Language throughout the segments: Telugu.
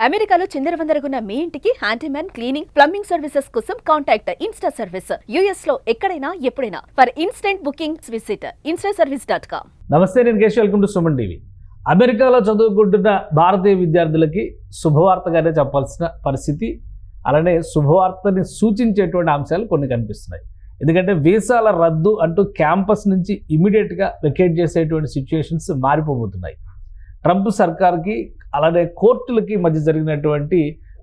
అమెరికాలో చిందరవందరగున్న మీ ఇంటికి హ్యాండీమ్యాన్, క్లీనింగ్, ప్లంబింగ్ సర్వీసెస్ కోసం కాంటాక్ట్ ఇన్స్టా సర్వీస్. యుఎస్ లో ఎక్కడైనా ఎప్పుడైనా for instant bookings visit instaservice.com. నమస్తే, నేను Keshav. Welcome to Suman TV. అమెరికాలో చదువుకుంటున్న భారతీయ విద్యార్థులకి శుభవార్తగానే చెప్పాల్సిన పరిస్థితి, అలానే శుభవార్తని సూచించేటువంటి అంశాలు కొన్ని కనిపిస్తున్నాయి. ఎందుకంటే వీసాల రద్దు అంటూ క్యాంపస్ నుంచి ఇమీడియట్గా వెకేట్ చేసేటువంటి సిచ్యుయేషన్స్ మారిపోబోతున్నాయి. ట్రంప్ సర్కార్కి అలానే కోర్టులకి మధ్య జరిగినటువంటి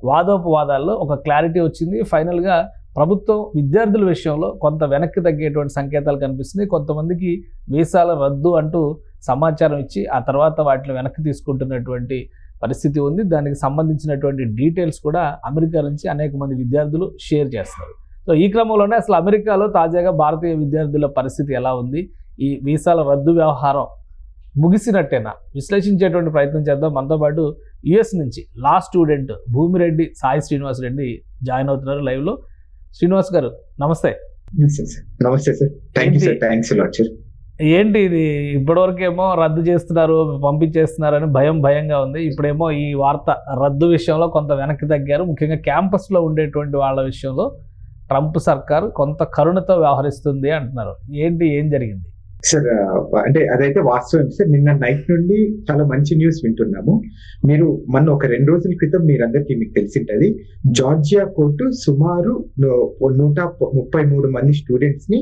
వాదోపవాదాల్లో ఒక క్లారిటీ వచ్చింది. ఫైనల్గా ప్రభుత్వం విద్యార్థుల విషయంలో కొంత వెనక్కి తగ్గేటువంటి సంకేతాలు కనిపిస్తున్నాయి. కొంతమందికి వీసాల రద్దు అంటూ సమాచారం ఇచ్చి ఆ తర్వాత వాటిని వెనక్కి తీసుకుంటున్నటువంటి పరిస్థితి ఉంది. దానికి సంబంధించినటువంటి డీటెయిల్స్ కూడా అమెరికా నుంచి అనేక మంది విద్యార్థులు షేర్ చేస్తారు. సో ఈ క్రమంలోనే అసలు అమెరికాలో తాజాగా భారతీయ విద్యార్థుల పరిస్థితి ఎలా ఉంది, ఈ వీసాల రద్దు వ్యవహారం ముగిసినట్టేనా విశ్లేషించేటువంటి ప్రయత్నం చేద్దాం. మనతో పాటు యుఎస్ నుంచి law student Bhumireddy Sai Srinivas Reddy join అవుతున్నారు లైవ్లో. శ్రీనివాస్ గారు నమస్తే. నమస్తే సార్. Thanks lot sir. ఏంటి ఇది, ఇప్పటివరకు ఏమో రద్దు చేస్తున్నారు, పంపించేస్తున్నారు అని భయంగా ఉంది. ఇప్పుడేమో ఈ వార్త రద్దు విషయంలో కొంత వెనక్కి తగ్గారు. ముఖ్యంగా క్యాంపస్లో ఉండేటువంటి వాళ్ళ విషయంలో ట్రంప్ సర్కార్ కొంత కరుణతో వ్యవహరిస్తుంది అంటున్నారు. ఏం జరిగింది సార్? అంటే అదైతే వాస్తవం సార్. నిన్న నైట్ నుండి చాలా మంచి న్యూస్ వింటున్నాము. మీరు మొన్న ఒక 2 రోజుల క్రితం మీరందరికీ మీకు తెలిసింటది, జార్జియా కోర్టు సుమారు 133 మంది స్టూడెంట్స్ ని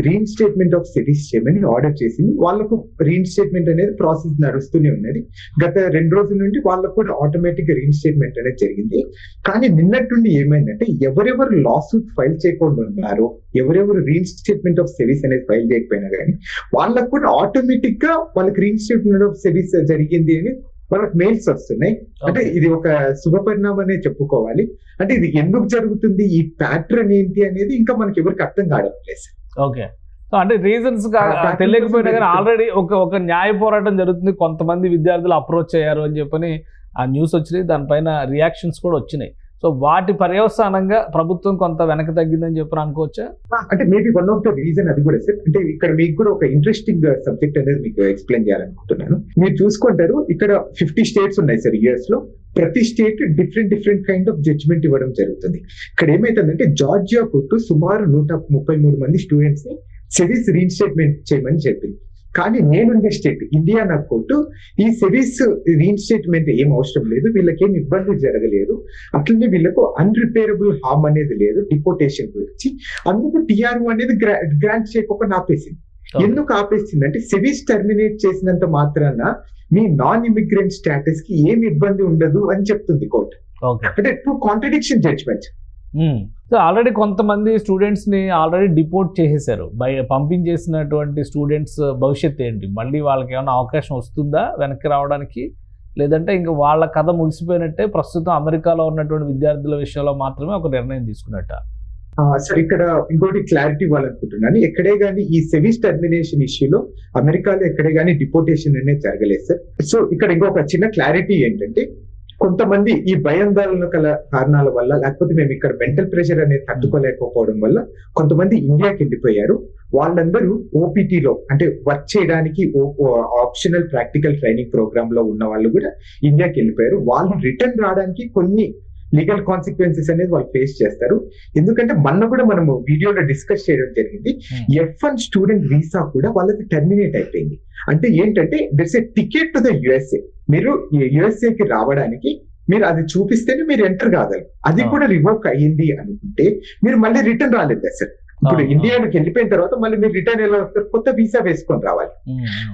రీఇన్స్టేట్మెంట్ ఆఫ్ సిటీస్ చేయమని ఆర్డర్ చేసింది. వాళ్ళకు రీఇన్స్టేట్మెంట్ అనేది ప్రాసెస్ నడుస్తూనే ఉన్నది. గత 2 రోజుల నుండి వాళ్ళకు కూడా ఆటోమేటిక్ గా రీఇన్స్టేట్మెంట్ అనేది జరిగింది. కానీ నిన్నటి నుండి ఏమైందంటే, ఎవరెవరు లాసూట్ ఫైల్ చేయకుండా ఉన్నారో, ఎవరెవరు రీఇన్స్టేట్మెంట్ ఆఫ్ సిటీస్ అనేది ఫైల్ చేయకపోయినా కానీ వాళ్ళకు కూడా ఆటోమేటిక్ గా వాళ్ళకి రీఇన్స్టేట్మెంట్ ఆఫ్ సిటీస్ జరిగింది అని వాళ్ళకి మెయిల్స్ వస్తున్నాయి. అంటే ఇది ఒక శుభ పరిణామం చెప్పుకోవాలి. అంటే ఇది ఎందుకు జరుగుతుంది, ఈ ప్యాటర్న్ ఏంటి అనేది ఇంకా మనకి ఎవరికి అర్థం కావట్లేదు. ఓకే, సో అంటే రీజన్స్ తెలియకపోయినా కానీ ఆల్రెడీ ఒక న్యాయ పోరాటం జరుగుతుంది. కొంతమంది విద్యార్థులు అప్రోచ్ అయ్యారు అని చెప్పని ఆ న్యూస్ వచ్చినాయి. దానిపైన రియాక్షన్స్ కూడా వచ్చినాయి. సో వాటి పర్యవసానంగా ప్రభుత్వం కొంత వెనక్కి తగ్గిందని చెప్పి అనుకోవచ్చా? అంటే maybe one of the reason అది కూడా సార్. అంటే ఇక్కడ మీకు కూడా ఒక ఇంట్రెస్టింగ్ సబ్జెక్ట్ అనేది మీకు ఎక్స్ప్లెయిన్ చేయాలనుకుంటున్నాను. మీరు చూసుకుంటారు, ఇక్కడ 50 స్టేట్స్ ఉన్నాయి సార్ యుఎస్ లో. ప్రతి state different kind of judgement ఇవ్వడం జరుగుతుంది. ఇక్కడ ఏమైతుందంటే, జార్జియా కోర్టు సుమారు 133 మంది స్టూడెంట్స్ ని సిటీస్ రీఇన్స్టేట్మెంట్ చేయమని చెప్పింది. కానీ నేనుండే స్టేట్ ఇండియానా కోర్టు ఈ సిరీస్ రీఇన్స్టేట్మెంట్ ఏం అవసరం లేదు, వీళ్ళకేం ఇబ్బంది జరగలేదు, అట్లనే వీళ్ళకు అన్రిపేరబుల్ హార్మ్ అనేది లేదు డిపోటేషన్ గురించి, అందుకు టిఆర్ఓ అనేది గ్రాంట్ చేయకుండా ఆపేసింది. ఎందుకు ఆపేసింది అంటే, సిరీస్ టర్మినేట్ చేసినంత మాత్రాన మీ నాన్ ఇమిగ్రెంట్ స్టేటస్ కి ఏమి ఇబ్బంది ఉండదు అని చెప్తుంది కోర్టు. అంటే 2 కాంట్రడిక్షన్ జడ్జ్మెంట్స్. సో ఆల్రెడీ కొంతమంది స్టూడెంట్స్ ని ఆల్రెడీ డిపోర్ట్ చేసేసారు. పంపించేసినటువంటి స్టూడెంట్స్ భవిష్యత్తు ఏంటి? మళ్ళీ వాళ్ళకి ఏమైనా అవకాశం వస్తుందా వెనక్కి రావడానికి? లేదంటే ఇంకా వాళ్ళ కథ ముగిసిపోయినట్టే, ప్రస్తుతం అమెరికాలో ఉన్నటువంటి విద్యార్థుల విషయంలో మాత్రమే ఒక నిర్ణయం తీసుకున్నట్ట? సార్, ఇక్కడ ఇంకోటి క్లారిటీ ఇవ్వాలనుకుంటున్నాను. ఎక్కడే కానీ ఈ సిరీస్ టర్మినేషన్ ఇష్యూలో అమెరికాలో ఎక్కడే కానీ డిపోటేషన్ అనేది జరగలేదు సార్. సో ఇక్కడ ఇంకొక చిన్న క్లారిటీ ఏంటంటే, కొంతమంది ఈ భయాందోళన కల కారణాల వల్ల, లేకపోతే మేము ఇక్కడ మెంటల్ ప్రెషర్ అనేది తట్టుకోలేకపోవడం వల్ల కొంతమంది ఇండియాకి వెళ్ళిపోయారు. వాళ్ళందరూ ఓపీటీలో అంటే వర్క్ చేయడానికి ఆప్షనల్ ప్రాక్టికల్ ట్రైనింగ్ ప్రోగ్రామ్ లో ఉన్న వాళ్ళు కూడా ఇండియాకి వెళ్ళిపోయారు. వాళ్ళు రిటర్న్ రావడానికి కొన్ని లీగల్ కాన్సిక్వెన్సెస్ అనేది వాళ్ళు ఫేస్ చేస్తారు. ఎందుకంటే మొన్న కూడా మనము వీడియోలో డిస్కస్ చేయడం జరిగింది, F1 స్టూడెంట్ వీసా కూడా వాళ్ళకి టర్మినేట్ అయిపోయింది. అంటే ఏంటంటే, that's a ticket to the USA. మీరు యుఎస్ఏకి రావడానికి మీరు అది చూపిస్తేనే మీరు ఎంటర్ కాగలరు. అది కూడా రివోక్ అయ్యింది అనుకుంటే మీరు మళ్ళీ రిటర్న్ రాలేదు సార్. ఇప్పుడు ఇండియాకి వెళ్ళిపోయిన తర్వాత మళ్ళీ మీరు రిటర్న్ ఎలా వస్తారు? కొత్త వీసా వేసుకొని రావాలి.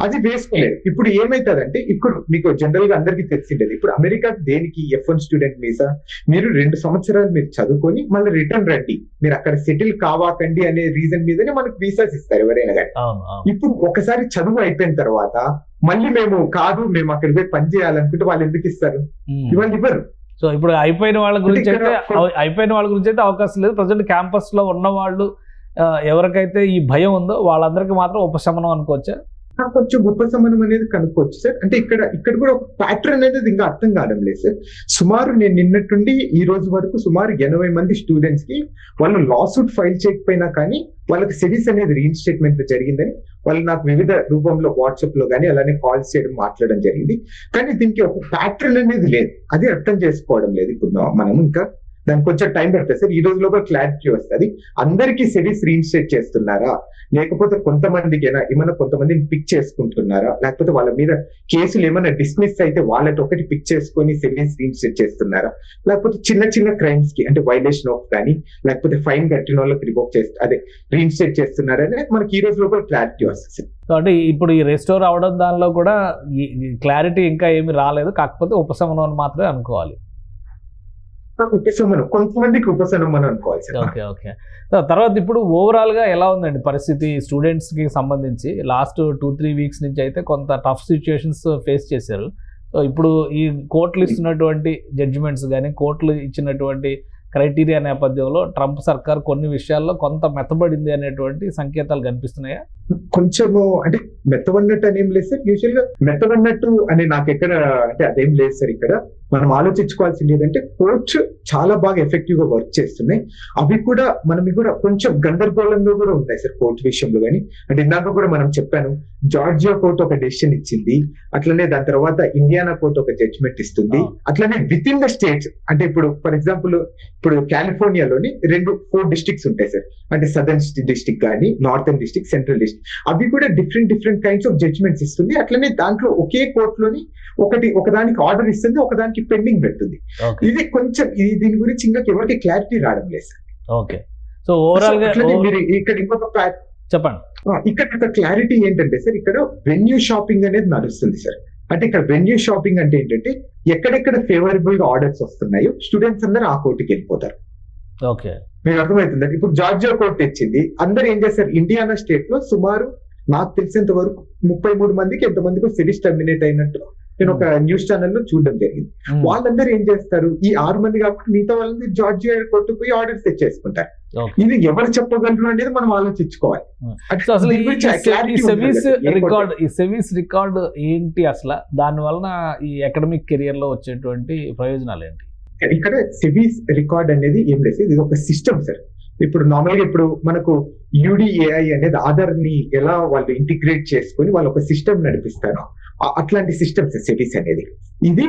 అది వేసుకోలేదు. ఇప్పుడు ఏమైతుందంటే, ఇప్పుడు మీకు జనరల్ గా అందరికీ తెలిసిండేది, ఇప్పుడు అమెరికా దేనికి F1 స్టూడెంట్ వీసా, మీరు 2 సంవత్సరాలు మీరు చదువుకొని మళ్ళీ రిటర్న్ రండి, మీరు అక్కడ సెటిల్ కావాకండి అనే రీజన్ మీదనే మనకు వీసాస్ ఇస్తారు ఎవరైనా కానీ. ఇప్పుడు ఒకసారి చదువు అయిపోయిన తర్వాత మళ్ళీ మేము అక్కడికి పోయి పని చేయాలనుకుంటే వాళ్ళు ఎందుకు ఇస్తారు? ఇవాళ ఇవ్వరు. సో ఇప్పుడు అయిపోయిన వాళ్ళ గురించి అయితే అవకాశం లేదు. ప్రజెంట్ క్యాంపస్ లో ఉన్న వాళ్ళు ఎవరికైతే ఈ భయం ఉందో వాళ్ళందరికీ మాత్రం ఉపశమనం అనుకోవచ్చా? కొంచెం ఉపశమనం అనేది కనుక్కోవచ్చు సార్. అంటే ఇక్కడ కూడా ఒక ప్యాటర్న్ అనేది ఇంకా అర్థం కావడం లేదు సార్. సుమారు నేను నిన్నట్టుండి ఈ రోజు వరకు సుమారు 80 మంది స్టూడెంట్స్ కి వాళ్ళు లాసూట్ ఫైల్ చేయకపోయినా కానీ వాళ్ళకి సిరీస్ అనేది రీఇన్స్టేట్మెంట్ జరిగిందని వాళ్ళు నాకు వివిధ రూపంలో వాట్సాప్ లో కానీ అలానే కాల్స్ చేయడం మాట్లాడడం జరిగింది. కానీ దీనికి ఒక ప్యాటర్న్ అనేది లేదు, అది అర్థం చేసుకోవడం లేదు. ఇప్పుడు మనం ఇంకా దానికి కొంచెం టైం పడుతుంది సార్. ఈ రోజు లోపల క్లారిటీ వస్తుంది. అందరికీ సెబీస్ రీఇన్స్టేట్ చేస్తున్నారా, లేకపోతే కొంతమందికి ఏమైనా కొంతమందిని పిక్ చేసుకుంటున్నారా, లేకపోతే వాళ్ళ మీద కేసులు ఏమైనా డిస్మిస్ అయితే వాళ్ళకి ఒకటి పిక్ చేసుకొని సెబీస్ రీఇన్స్టేట్ చేస్తున్నారా, లేకపోతే చిన్న చిన్న క్రైమ్స్ కి అంటే వైలేషన్ ఆఫ్ కానీ లేకపోతే ఫైన్ కట్టిన వాళ్ళకి రీఇన్స్టేట్ చేస్తున్నారా అనేది మనకి ఈ రోజు లోపల క్లారిటీ వస్తుంది. కాబట్టి ఇప్పుడు ఈ రెస్టోర్ అవడం దానిలో కూడా క్లారిటీ ఇంకా ఏమి రాలేదు, కాకపోతే ఉపశమనం అని మాత్రమే అనుకోవాలి. ఉపశమనం, కొంతమందికి ఉపశమనం అనుకోవాలి సార్. Okay okay. తర్వాత ఇప్పుడు ఓవరాల్ గా ఎలా ఉందండి పరిస్థితి స్టూడెంట్స్ కి సంబంధించి? లాస్ట్ 2-3 వీక్స్ నుంచి అయితే కొంత టఫ్ సిచ్యుయేషన్స్ ఫేస్ చేశారు. సో ఇప్పుడు ఈ కోర్టులు ఇస్తున్నటువంటి జడ్జిమెంట్స్ కానీ కోర్టులు ఇచ్చినటువంటి క్రైటీరియా నేపథ్యంలో ట్రంప్ సర్కార్ కొన్ని విషయాల్లో కొంత మెత్తబడింది అనేటువంటి సంకేతాలు కనిపిస్తున్నాయా? కొంచెము అంటే మెత్తబడినట్టు అనేం లేదు సార్. యూజువల్ గా మెత్తబడినట్టు అని నాకు ఎక్కడ అంటే అదేం లేదు సార్. ఇక్కడ మనం ఆలోచించుకోవాల్సింది ఏంటంటే కోర్ట్స్ చాలా బాగా ఎఫెక్టివ్ గా వర్క్ చేస్తున్నాయి. అవి కూడా కొంచెం గందరగోళంగా కూడా ఉంటాయి సార్ కోర్టు విషయంలో కానీ. అంటే ఇందాక కూడా మనం చెప్పాను, జార్జియా కోర్టు ఒక డెసిషన్ ఇచ్చింది, అట్లనే దాని తర్వాత ఇండియానా కోర్టు ఒక జడ్జిమెంట్ ఇస్తుంది. అట్లనే విత్ ఇన్ ద స్టేట్స్ అంటే ఇప్పుడు ఫర్ ఎగ్జాంపుల్ ఇప్పుడు కాలిఫోర్నియాలోని 4 డిస్ట్రిక్ట్స్ ఉంటాయి సార్. అంటే సదర్న్ డిస్ట్రిక్ట్ కానీ నార్థన్ డిస్ట్రిక్ట్, సెంట్రల్ డిస్ట్రిక్ట్, అవి కూడా డిఫరెంట్ కైండ్స్ ఆఫ్ జడ్జిమెంట్స్ ఇస్తుంది. అట్లనే దాంట్లో ఒకే కోర్టులోని ఒకదానికి ఆర్డర్ ఇస్తుంది, ఒకదానికి పెండింగ్ పెడుతుంది. ఇది కొంచెం దీని గురించి ఇంకా ఎవరికి క్లారిటీ రావడం లేదు సార్. ఓకే. సో ఓవరాల్ గా మీరు ఇక్కడ ఇంకొక చెప్పండి. ఇక్కడ క్లారిటీ ఏంటంటే సార్, ఇక్కడ వెన్యూ షాపింగ్ అనేది నడుస్తుంది సార్. అంటే ఇక్కడ వెన్యూ షాపింగ్ అంటే ఏంటంటే ఎక్కడెక్కడ ఫేవరబుల్ గా ఆర్డర్స్ వస్తున్నాయో స్టూడెంట్స్ అందరూ ఆ కోర్టుకి వెళ్ళిపోతారు. ఓకే, మీకు అర్థమవుతుంది. ఇప్పుడు జార్జియా కోర్టు తెచ్చింది, అందరు ఏం చేస్తారు, ఇండియానా స్టేట్ లో సుమారు నాకు తెలిసినంత వరకు 33 మందికి ఎంతమందికి సెబీస్ టర్మినేట్ అయినట్టు నేను ఒక న్యూస్ ఛానల్ లో చూడడం జరిగింది. వాళ్ళందరూ ఏం చేస్తారు, ఈ 6 మంది కాకుండా మిగతా వాళ్ళని జార్జియా కోర్టు పోయి ఆర్డర్స్ తెచ్చేసుకుంటారు. ఇది ఎవరు చెప్పగలరు అనేది మనం ఆలోచించుకోవాలి. ఈ సెబీస్ రికార్డ్ ఏంటి అసలు, దాని వలన ఈ అకాడమిక్ కెరియర్ లో వచ్చేటువంటి ప్రయోజనాలు ఏంటి? ఇక్కడ సెబీస్ రికార్డ్ అనేది ఏం లేదు, ఇది ఒక సిస్టమ్ సార్. ఇప్పుడు నార్మల్ గా ఇప్పుడు మనకు UDAI అనేది ఆధార్ ని ఎలా వాళ్ళు ఇంటిగ్రేట్ చేసుకుని వాళ్ళు ఒక సిస్టమ్ నడిపిస్తారు, అట్లాంటి సిస్టమ్స్ సెబీస్ అనేది. ఇది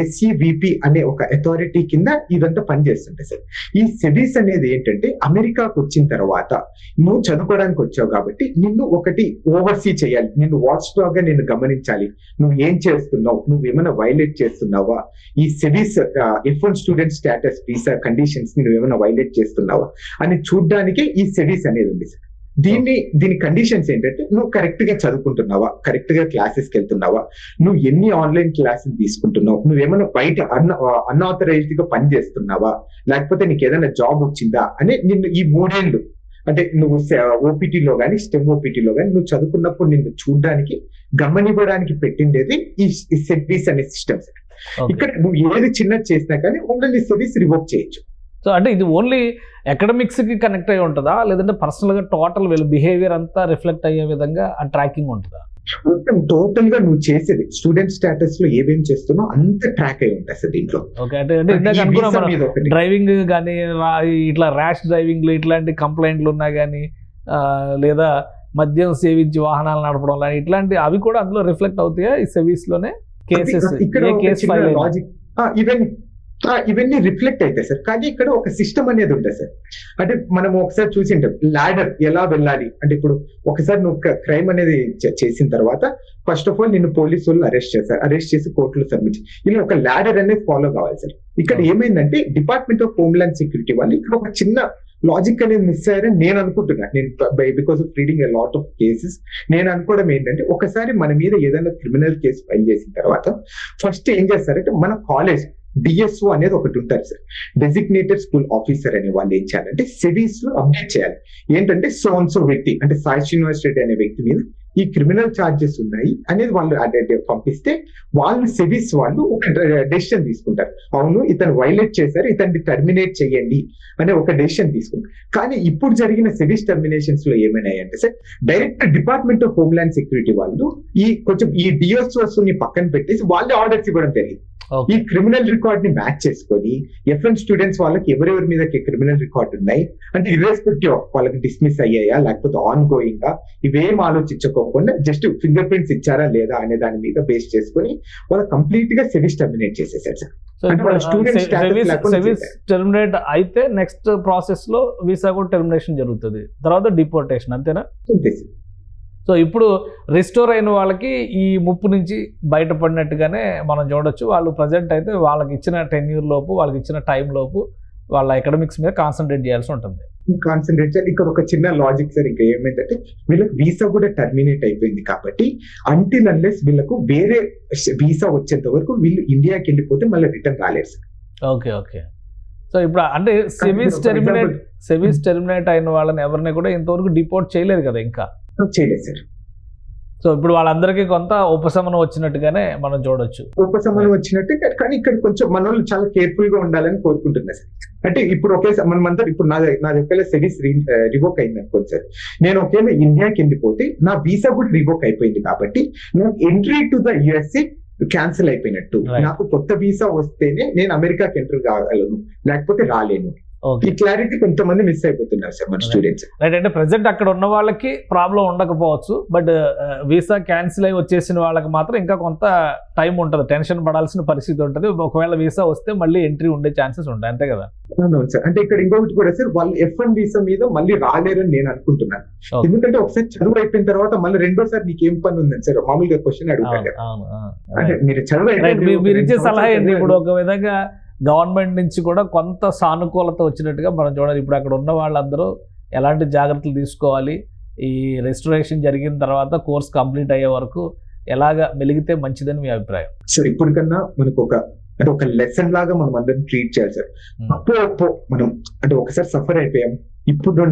SEVP అనే ఒక అథారిటీ కింద ఇదంతా పనిచేస్తుంటాయి సార్. ఈ సెబీస్ అనేది ఏంటంటే అమెరికాకు వచ్చిన తర్వాత నువ్వు చదువుకోవడానికి వచ్చావు కాబట్టి నిన్ను ఒకటి ఓవర్సీ చేయాలి, నిన్ను వాచ్ డాగ్ గా నిన్ను గమనించాలి, నువ్వు ఏం చేస్తున్నావు, నువ్వు ఏమైనా వైలేట్ చేస్తున్నావా, ఈ సెబీస్ F1 student status visa conditions ని నువ్వు ఏమైనా వైలేట్ చేస్తున్నావా అని చూడడానికి ఈ సెబీస్ అనేది ఉంది సార్. దీని కండిషన్స్ ఏంటంటే నువ్వు కరెక్ట్ గా చదువుకుంటున్నావా, కరెక్ట్ గా క్లాసెస్కి వెళ్తున్నావా, నువ్వు ఎన్ని ఆన్లైన్ క్లాసెస్ తీసుకుంటున్నావు, నువ్వేమైనా బయట అన్ఆథరైజ్డ్ గా పని చేస్తున్నావా, లేకపోతే నీకు ఏదైనా జాబ్ వచ్చిందా అని నిన్ను ఈ 3 ఏళ్ళు అంటే నువ్వు ఓపీటీలో కానీ స్టెమ్ ఓపీటీలో కానీ నువ్వు చదువుకున్నప్పుడు నిన్ను చూడడానికి గమనివ్వడానికి పెట్టిండేది ఈ సెబీస్ అనే సిస్టమ్స్. ఇక్కడ నువ్వు ఏది చిన్నది చేసినా కానీ ఓన్లీ సెబీస్ రివోక్ చేయొచ్చు. సో అంటే ఇది ఓన్లీ అకాడమిక్స్ కి కనెక్ట్ అయ్యి ఉంటుందా, లేదంటే పర్సనల్ గా టోటల్ వీళ్ళ బిహేవియర్ అంతా రిఫ్లెక్ట్ అయ్యే విధంగా ఆ ట్రాకింగ్ ఉంటుందా? టోటల్ గా నువ్వు చేసేది స్టూడెంట్ స్టేటస్ లో ఏమేం చేస్తున్నావు అంత ట్రాక్ అయి ఉంటుంది సార్ దీంట్లో. ఓకే, అంటే ఇందాక అనుకున్నాం డ్రైవింగ్ కానీ ఇట్లా ర్యాష్ డ్రైవింగ్ ఇట్లాంటి కంప్లైంట్లు ఉన్నా కానీ లేదా మద్యం సేవించి వాహనాలు నడపడం కానీ ఇట్లాంటి అవి కూడా అందులో రిఫ్లెక్ట్ అవుతాయా ఈ సెబీస్ లోనే? కేసెస్ ఇవన్నీ రిఫ్లెక్ట్ అవుతాయి సార్. కానీ ఇక్కడ ఒక సిస్టమ్ అనేది ఉంటుంది సార్. అంటే మనం ఒకసారి చూసింటాం లాడర్ ఎలా వెళ్ళాలి అంటే, ఇప్పుడు ఒకసారి నువ్వు క్రైమ్ అనేది చేసిన తర్వాత ఫస్ట్ ఆఫ్ ఆల్ నిన్ను పోలీసు వాళ్ళు అరెస్ట్ చేసి కోర్టులో సబ్మిట్, ఇలా ఒక లాడర్ అనేది ఫాలో కావాలి సార్. ఇక్కడ ఏమైందంటే డిపార్ట్మెంట్ ఆఫ్ హోమ్లాండ్ సెక్యూరిటీ వాళ్ళు ఇక్కడ ఒక చిన్న లాజిక్ అనేది మిస్ అయ్యారని నేను అనుకుంటున్నా. నేను because of reading a lot of cases నేను అనుకోవడం ఏంటంటే, ఒకసారి మన మీద ఏదైనా క్రిమినల్ కేసు ఫైల్ చేసిన తర్వాత ఫస్ట్ ఏం చేస్తారంటే మన కాలేజ్ DSO అనేది ఒకటి ఉంటారు సార్, డెసిగ్నేటెడ్ స్కూల్ ఆఫీసర్ అనే వాళ్ళు ఏం చేయాలంటే సెబీస్ లో అప్డేట్ చేయాలి. ఏంటంటే సో వ్యక్తి అంటే సాయి శ్రీనివాస్ రెడ్డి అనే వ్యక్తి మీద ఈ క్రిమినల్ ఛార్జెస్ ఉన్నాయి అనేది వాళ్ళు పంపిస్తే వాళ్ళు సెబీస్ వాళ్ళు ఒక డెసిషన్ తీసుకుంటారు, అవును ఇతను వైలేట్ చేశారు ఇతన్ని టర్మినేట్ చేయండి అనే ఒక డెసిషన్ తీసుకుంటారు. కానీ ఇప్పుడు జరిగిన సెబీస్ టర్మినేషన్స్ లో ఏమైనాయంటే sir, direct Department of Homeland Security వాళ్ళు ఈ DSOs ని పక్కన పెట్టేసి వాళ్ళే ఆర్డర్స్ ఇవ్వడం జరిగింది. Okay. ఈ క్రిమినల్ రికార్డ్ ని మ్యాచ్ చేసుకొని F1 స్టూడెంట్స్ వాళ్ళకి ఎవరెవరి మీద క్రిమినల్ రికార్డ్ ఉన్నాయి అంటే ఇర్రెస్పెక్టివ్ ఆఫ్ వాళ్ళకి డిస్మిస్ అయ్యాయా లేకపోతే ఆన్ గోయింగ్ గా ఇవేం ఆలోచించుకోకుండా జస్ట్ ఫింగర్ ప్రింట్స్ ఇచ్చారా లేదా అనే దాని మీద బేస్ చేసుకొని వాళ్ళు కంప్లీట్ గా సెవిస్ టర్మినేట్ చేసేసారు సార్. సో అంటే వాళ్ళ student status లేకుండా సెవిస్ చేశారు. టెర్మినేట్ అయితే నెక్స్ట్ ప్రాసెస్ లో వీసా కూడా టెర్మినేషన్ జరుగుతుంది, తర్వాత డిపోర్టేషన్, అంతేనా? అంతే సార్. సో ఇప్పుడు రిస్టోర్ అయిన వాళ్ళకి ఈ ముప్పు నుంచి బయటపడినట్టుగానే మనం చూడొచ్చు. వాళ్ళు ప్రజెంట్ అయితే వాళ్ళకి ఇచ్చిన టెన్యూర్ లోపు, వాళ్ళకి ఇచ్చిన టైం లోపు వాళ్ళ ఎకడమిక్స్ మీద కాన్సన్ట్రేట్ చేయాల్సి ఉంటుంది. కాన్సన్ట్రేట్ చేయాలి. ఇక్కడ ఒక చిన్న లాజిక్ సార్ ఇంకా ఏమైందంటే వీళ్ళకి వీసా కూడా టర్మినేట్ అయిపోయింది కాబట్టి అంటిల్ అన్లెస్ వీళ్ళకు వేరే వీసా వచ్చేంత వరకు వీళ్ళు ఇండియాకి వెళ్ళిపోతే మళ్ళీ రిటర్న్ రాలేరు సార్. Okay okay. సో ఇప్పుడు అంటే సెవిస్ టెర్మినేట్ అయిన వాళ్ళని ఎవరిని కూడా ఇంతవరకు డిపోర్ట్ చేయలేదు కదా ఇంకా. చేయలేదు సార్. సో ఇప్పుడు వాళ్ళందరికీ కొంత ఉపశమనం వచ్చినట్టుగానే మనం చూడొచ్చు. ఉపశమనం వచ్చినట్టు కానీ ఇక్కడ కొంచెం మన వాళ్ళు చాలా కేర్ఫుల్ గా ఉండాలని కోరుకుంటున్నా సార్. అంటే ఇప్పుడు ఒకేసారి మనమంతా ఇప్పుడు నాది ఒకవేళ సెవిస్ రివోక్ అయింది అనుకోండి సార్, నేను ఒకవేళ ఇండియాకి వెళ్ళిపోతే నా వీసా కూడా రివోక్ అయిపోయింది కాబట్టి నాకు entry to the USA cancel అయిపోయినట్టు. నాకు కొత్త వీసా వస్తేనే నేను అమెరికాకి ఎంటర్ కాగలను, లేకపోతే రాలేను. ఈ క్లారిటీ కొంతమంది మిస్ అయిపోతున్నారు సార్ మన స్టూడెంట్స్. రైట్. అంటే ప్రెసెంట్ అక్కడ ఉన్న వాళ్ళకి ప్రాబ్లం ఉండకపోవచ్చు, బట్ వీసా క్యాన్సిల్ అయి వచ్చేసిన వాళ్ళకి మాత్రం ఇంకా కొంత టైం ఉంటుంది, టెన్షన్ పడాల్సిన పరిస్థితి ఉంటుంది. ఒకవేళ వీసా వస్తే మళ్ళీ ఎంట్రీ ఉండే ఛాన్సెస్ ఉంటాయి, అంతే కదా? అవును సార్. అంటే ఇక్కడ ఇంకొకటి కూడా సార్, వాళ్ళు F1 వీసా మీద మళ్ళీ రాలేరని నేను అనుకుంటున్నాను. ఎందుకంటే ఒకసారి చదువు అయిపోయిన తర్వాత మళ్ళీ రెండోసారి నీకు ఏం పని ఉందని సార్ మామూలుగా క్వశ్చన్ అడుగుతారు. అంటే మీరు చదువు మీరు ఇచ్చే సలహా ఏంటి? ఇప్పుడు ఒక విధంగా గవర్నమెంట్ నుంచి కూడా కొంత సానుకూలత వచ్చినట్టుగా మనం చూడాలి. ఇప్పుడు అక్కడ ఉన్న వాళ్ళందరూ ఎలాంటి జాగ్రత్తలు తీసుకోవాలి, ఈ రెస్టరేషన్ జరిగిన తర్వాత కోర్స్ కంప్లీట్ అయ్యే వరకు ఎలాగ మెలిగితే మంచిదని మీ అభిప్రాయం? సార్ ఇప్పటికన్నా మనకు ఒక లెసన్ లాగా మనం అందరం ట్రీట్ చేయాలి సార్. అప్పో మనం అంటే ఒకసారి సఫర్ అయిపోయాం, ఇప్పుడు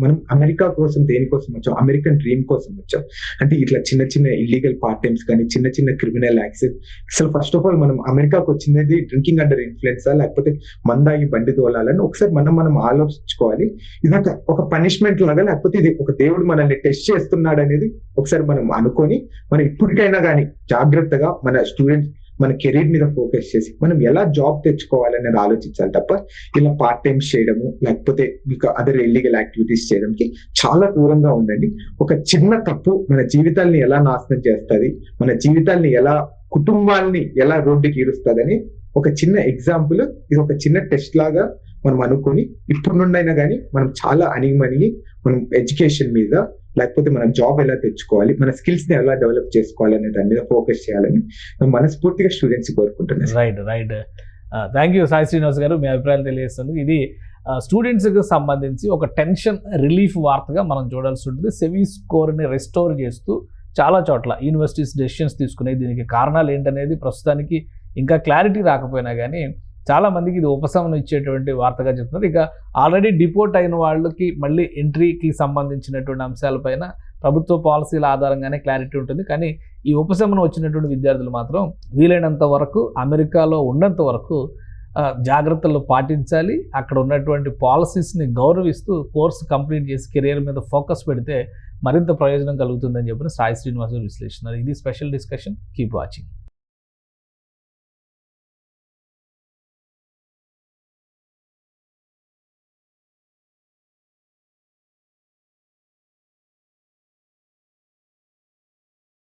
మనం అమెరికా కోసం దేనికోసం వచ్చాం? అమెరికన్ డ్రీమ్ కోసం వచ్చాం. అంటే ఇట్లా చిన్న చిన్న ఇల్లీగల్ పార్ట్ టైమ్స్ కానీ చిన్న చిన్న క్రిమినల్ యాక్సెస్. అసలు ఫస్ట్ ఆఫ్ ఆల్ మనం అమెరికాకు వచ్చినది డ్రింకింగ్ అండర్ ఇన్ఫ్లుయెన్సా లేకపోతే మందాగి బండి తోలాలని ఒకసారి మనం ఆలోచించుకోవాలి. ఇదంతా ఒక పనిష్మెంట్ లాగా లేకపోతే ఇది ఒక దేవుడు మనల్ని టెస్ట్ చేస్తున్నాడు అనేది ఒకసారి మనం అనుకొని మనం ఇప్పటికైనా కానీ జాగ్రత్తగా మన స్టూడెంట్స్ మన కెరీర్ మీద ఫోకస్ చేసి మనం ఎలా జాబ్ తెచ్చుకోవాలనేది ఆలోచించాలి తప్ప ఇలా పార్ట్ టైమ్స్ చేయడము లేకపోతే మీకు అదర్ ఇల్లీగల్ యాక్టివిటీస్ చేయడానికి చాలా దూరంగా ఉండండి. ఒక చిన్న తప్పు మన జీవితాల్ని ఎలా నాశనం చేస్తుంది, మన జీవితాల్ని ఎలా కుటుంబాల్ని ఎలా రోడ్డుకి ఈడుస్తుందని ఒక చిన్న ఎగ్జాంపుల్, ఇది ఒక చిన్న టెస్ట్ లాగా మనం అనుకొని ఇప్పుడు నుండైనా కానీ మనం చాలా అణిగిమణిగి మనం ఎడ్యుకేషన్ మీద లేకపోతే మనం జాబ్ ఎలా తెచ్చుకోవాలి, మన స్కిల్స్ ని ఎలా డెవలప్ చేసుకోవాలి అనే దాని మీద ఫోకస్ చేయాలని మనస్ఫూర్తిగా స్టూడెంట్స్ కోరుకుంటున్నాను. Right. Thank you Sai Srinivas గారు, మీ అభిప్రాయాలు తెలియజేస్తుంది. ఇది స్టూడెంట్స్కి సంబంధించి ఒక టెన్షన్ రిలీఫ్ వార్తగా మనం చూడాల్సి ఉంటుంది. సెమీ స్కోర్ని రెస్టోర్ చేస్తూ చాలా చోట్ల యూనివర్సిటీస్ డెసిషన్స్ తీసుకునే దీనికి కారణాలు ఏంటనేది ప్రస్తుతానికి ఇంకా క్లారిటీ రాకపోయినా కానీ చాలా మందికి ఇది ఉపశమనం ఇచ్చేటువంటి వార్తగా చెప్తున్నారు. ఇక ఆల్రెడీ డిపోర్ట్ అయిన వాళ్ళకి మళ్ళీ ఎంట్రీకి సంబంధించినటువంటి అంశాలపైన ప్రభుత్వ పాలసీల ఆధారంగానే క్లారిటీ ఉంటుంది. కానీ ఈ ఉపశమనం వచ్చినటువంటి విద్యార్థులు మాత్రం వీలైనంత వరకు అమెరికాలో ఉన్నంత వరకు జాగ్రత్తలు పాటించాలి. అక్కడ ఉన్నటువంటి పాలసీస్ని గౌరవిస్తూ కోర్సు కంప్లీట్ చేసి కెరియర్ మీద ఫోకస్ పెడితే మరింత ప్రయోజనం కలుగుతుందని చెప్పిన సాయి శ్రీనివాస్ విశ్లేషణ. ఇది స్పెషల్ డిస్కషన్. Keep watching.